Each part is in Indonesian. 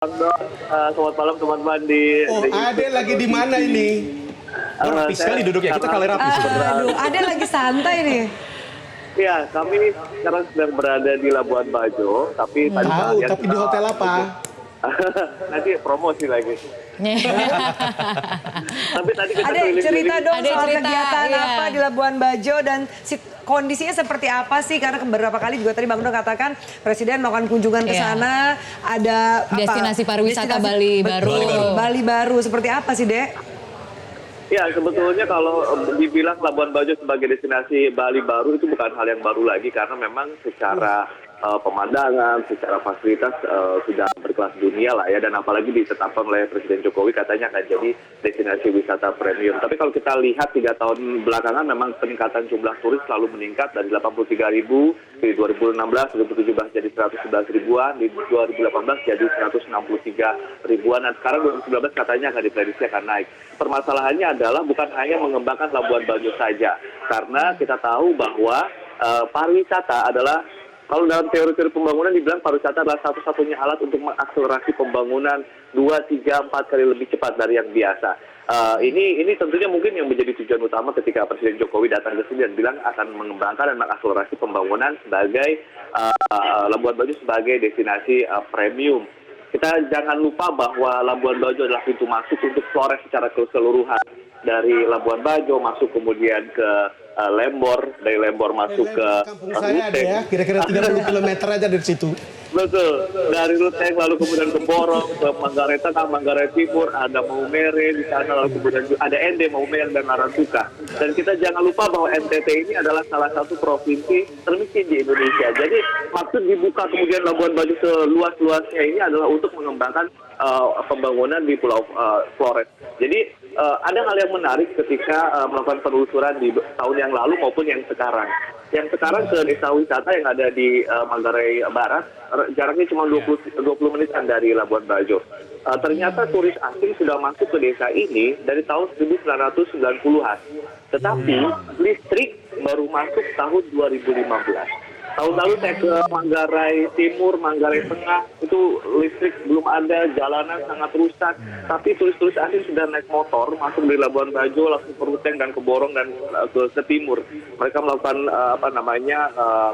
Selamat malam teman-teman di. Oh, Ade lagi di mana ini? Rapi sekali duduknya, kita kali rapi sebenarnya. Aduh, Ade lagi santai nih. Ya, kami sekarang sedang berada di Labuan Bajo, tapi tadi Tahu, tapi di hotel apa? Nanti promosi lagi. Tapi tadi kita Ade, cerita dong Ade soal cerita, kegiatan iya. apa di Labuan Bajo dan kondisinya seperti apa sih? Karena beberapa kali juga tadi Bang Dong katakan Presiden melakukan kunjungan ke Iya. sana, ada Destinasi pariwisata Bali baru. Bali baru seperti apa sih, Dek? Ya, sebetulnya kalau dibilang Labuan Bajo sebagai destinasi Bali baru itu bukan hal yang baru lagi karena memang secara pemandangan, secara fasilitas sudah berkelas dunia lah ya, dan apalagi ditetapkan oleh Presiden Jokowi katanya akan jadi destinasi wisata premium. Tapi kalau kita lihat 3 tahun belakangan memang peningkatan jumlah turis selalu meningkat dari 83.000 di 2016, 2017 jadi 111 ribuan, di 2018 jadi 163 ribuan, dan sekarang 2019 katanya akan diprediksi akan naik. Permasalahannya adalah bukan hanya mengembangkan Labuan Bajo saja, karena kita tahu bahwa pariwisata adalah, kalau dalam teori-teori pembangunan dibilang pariwisata adalah satu-satunya alat untuk mengakselerasi pembangunan 2, 3, 4 kali lebih cepat dari yang biasa. Ini tentunya mungkin yang menjadi tujuan utama ketika Presiden Jokowi datang ke sini dan bilang akan mengembangkan dan mengakselerasi pembangunan sebagai Labuan Bajo sebagai destinasi premium. Kita jangan lupa bahwa Labuan Bajo adalah pintu masuk untuk Flores secara keseluruhan. Dari Labuan Bajo masuk kemudian ke Lembor, dari Lembor masuk ke Kampung saya ada ya, kira-kira 30 km aja dari situ. Betul, dari Ruteng lalu kemudian ke Borong, ke Manggarai Tengah, Manggarai Timur, ada Maumere di sana, lalu kemudian ada Ende, Maumere, dan Narantuka. Dan kita jangan lupa bahwa NTT ini adalah salah satu provinsi termiskin di Indonesia. Jadi maksud dibuka kemudian Labuan Bajo seluas-luasnya ini adalah untuk mengembangkan pembangunan di Pulau Flores. Jadi ada hal yang menarik ketika melakukan penelusuran di tahun yang lalu maupun yang sekarang. Yang sekarang ke desa wisata yang ada di Manggarai Barat, jaraknya cuma 20 menitan dari Labuan Bajo. Ternyata turis asing sudah masuk ke desa ini dari tahun 1990-an. Tetapi listrik baru masuk tahun 2015. Tahun lalu saya ke Manggarai Timur, Manggarai Tengah, itu listrik belum ada, jalanan sangat rusak. Tapi turis-turis asing sudah naik motor, masuk dari Labuan Bajo, langsung ke Ruteng dan ke Borong dan ke timur. Mereka melakukan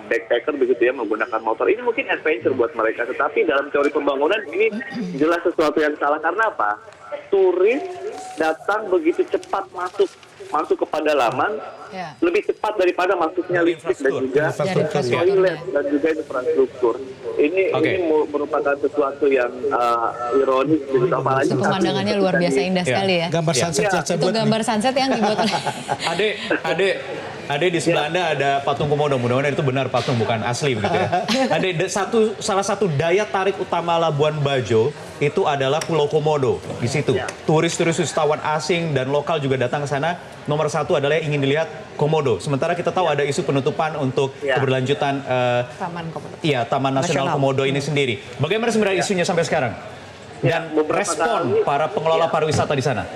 backpacker begitu ya, menggunakan motor. Ini mungkin adventure buat mereka, tetapi dalam teori pembangunan ini jelas sesuatu yang salah. Karena apa? Turis datang begitu cepat masuk ke pedalaman, lebih cepat daripada masuknya listrik dan juga toilet dan juga infrastruktur. Ini merupakan sesuatu yang ironis gitu. Apalagi Pemandangannya luar biasa indah sekali ya. Gambar sunset Itu gambar sunset yang dibuat oleh Ade di sebelah Anda ada patung komodo, mudah-mudahan itu benar patung bukan asli begitu ya. Ade, salah satu daya tarik utama Labuan Bajo itu adalah Pulau Komodo di situ. Turis-turis wisatawan asing dan lokal juga datang ke sana. Nomor satu adalah yang ingin dilihat Komodo. Sementara kita tahu ada isu penutupan untuk keberlanjutan Taman Komodo. Iya, Taman Nasional Komodo ini sendiri. Bagaimana sebenarnya isunya sampai sekarang? Dan respon para pengelola pariwisata di sana?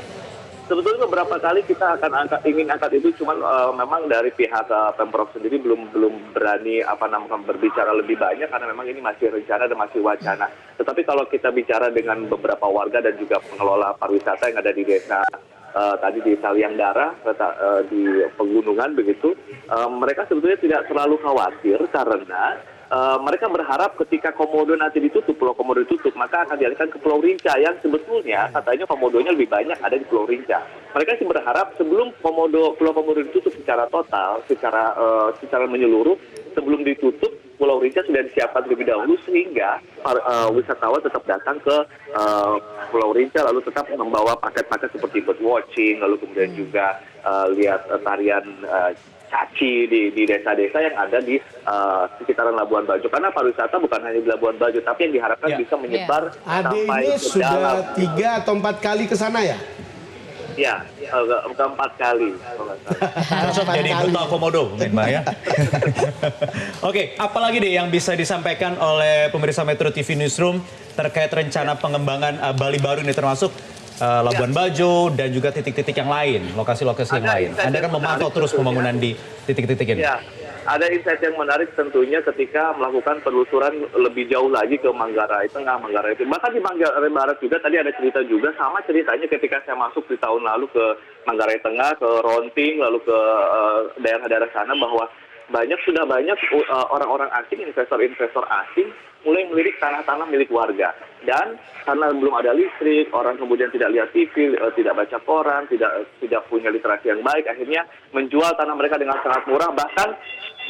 Sebetulnya beberapa kali kita akan ingin angkat itu, cuman memang dari pihak Pemprov sendiri belum berani berbicara lebih banyak karena memang ini masih rencana dan masih wacana. Tetapi kalau kita bicara dengan beberapa warga dan juga pengelola pariwisata yang ada di desa tadi di Saliangdara, di pegunungan begitu, mereka sebetulnya tidak terlalu khawatir karena mereka berharap ketika Komodo nanti ditutup, Pulau Komodo ditutup, maka akan dialihkan ke Pulau Rinca yang sebetulnya katanya komodonya lebih banyak ada di Pulau Rinca. Mereka sih berharap sebelum Pulau Komodo ditutup secara total, secara menyeluruh, sebelum ditutup Pulau Rinca sudah disiapkan terlebih dahulu sehingga wisatawan tetap datang ke Pulau Rinca, lalu tetap membawa paket-paket seperti bird watching, lalu kemudian juga lihat tarian caci di desa-desa yang ada di sekitaran Labuan Bajo. Karena pariwisata bukan hanya di Labuan Bajo, tapi yang diharapkan bisa menyebar Ade sampai ini ke dalam. sudah 3 atau 4 kali ke sana ya? Ya, keempat kali. Jadi duta Komodo mungkin Mbak ya. Oke, apalagi deh yang bisa disampaikan oleh pemirsa Metro TV Newsroom terkait rencana pengembangan Bali baru ini, termasuk Labuan Bajo dan juga titik-titik yang lain, lokasi-lokasi yang lain. Anda kan memantau terus pembangunan di titik-titik ini. Ya, ada insight yang menarik tentunya ketika melakukan penelusuran lebih jauh lagi ke Manggarai Tengah, Manggarai Timur. Bahkan di Manggarai Barat juga tadi ada cerita juga, sama ceritanya ketika saya masuk di tahun lalu ke Manggarai Tengah, ke Ronting, lalu ke daerah-daerah sana, bahwa sudah banyak orang-orang asing, investor-investor asing mulai melirik tanah-tanah milik warga. Dan karena belum ada listrik, orang kemudian tidak lihat TV, tidak baca koran, tidak punya literasi yang baik, akhirnya menjual tanah mereka dengan sangat murah, bahkan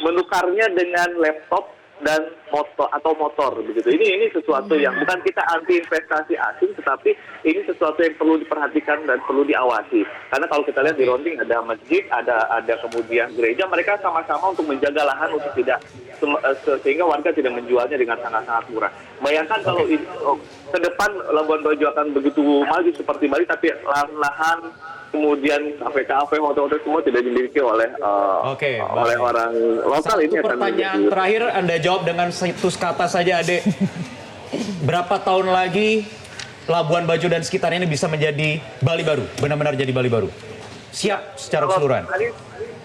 menukarnya dengan laptop dan motor begitu. Ini sesuatu yang bukan kita anti investasi asing, tetapi ini sesuatu yang perlu diperhatikan dan perlu diawasi. Karena kalau kita lihat di Ronting ada masjid, ada kemudian gereja, mereka sama-sama untuk menjaga lahan untuk tidak sehingga warga tidak menjualnya dengan sangat-sangat murah. Bayangkan kalau ke depan Labuan Bajo akan begitu maju seperti Bali, tapi lahan kemudian kafe-kafe, hotel-hotel semua tidak dimiliki oleh orang lokal. Satu ini akan pertanyaan menjadi terakhir, Anda jawab dengan satu kata saja, Ade. Berapa tahun lagi Labuan Bajo dan sekitarnya ini bisa menjadi Bali baru, benar-benar jadi Bali baru? Siap secara keseluruhan.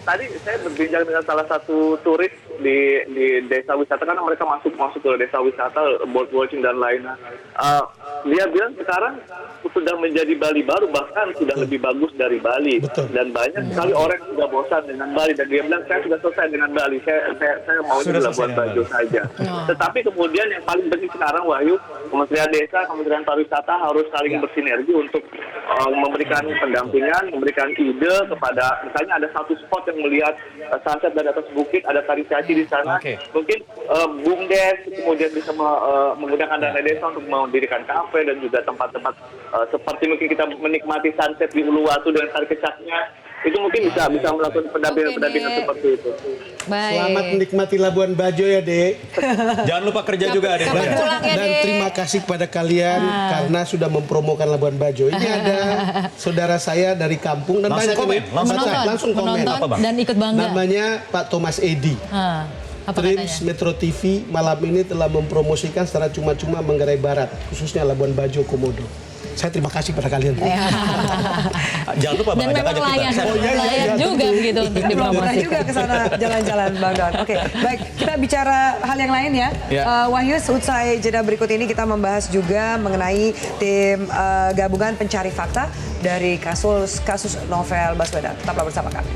Tadi saya berbincang dengan salah satu turis di desa wisata, karena mereka masuk ke desa wisata, boat watching dan lainnya. Dia bilang sekarang sudah menjadi Bali baru, bahkan sudah lebih bagus dari Bali. Betul. Dan banyak sekali orang yang sudah bosan dengan Bali, dan dia bilang saya sudah selesai dengan Bali, saya mau di Labuan Bajo saja. Tetapi kemudian yang paling penting sekarang, Wahyu, Kementerian Desa, Kementerian Pariwisata harus saling bersinergi untuk memberikan pendampingan, memberikan ide kepada, misalnya ada satu spot yang melihat sunset dari atas bukit, ada tari caci di sana. Mungkin BUMDes kemudian bisa menggunakan dana desa untuk mendirikan kafe dan juga tempat-tempat seperti mungkin kita menikmati sunset di Uluwatu dengan tari kecaknya. Itu mungkin bisa melakukan pendampingan seperti itu. Baik. Selamat menikmati Labuan Bajo ya, Dek. Jangan lupa kerja juga, Ade. Kapan pulang ya, Dan Dek? terima kasih kepada kalian karena sudah mempromokan Labuan Bajo. Ini ada saudara saya dari kampung dan Langsung banyak komen, yang langsung komen. menonton Apa, Bang? dan ikut bangga. Namanya Pak Thomas Edi. Apa Trins katanya? Metro TV malam ini telah mempromosikan secara cuma-cuma Manggarai Barat, khususnya Labuan Bajo, Komodo. Saya terima kasih pada kalian. Jangan lupa, Bang, Dan memang ajak-ajak layan, kita. layan juga begitu untuk Belum pernah dipromosi. juga ke sana jalan-jalan, Bang Don. Oke, baik. Kita bicara hal yang lain ya. Ya. Wahyu, usai jeda berikut ini kita membahas juga mengenai tim gabungan pencari fakta dari kasus novel Baswedan. Tetaplah bersama kami.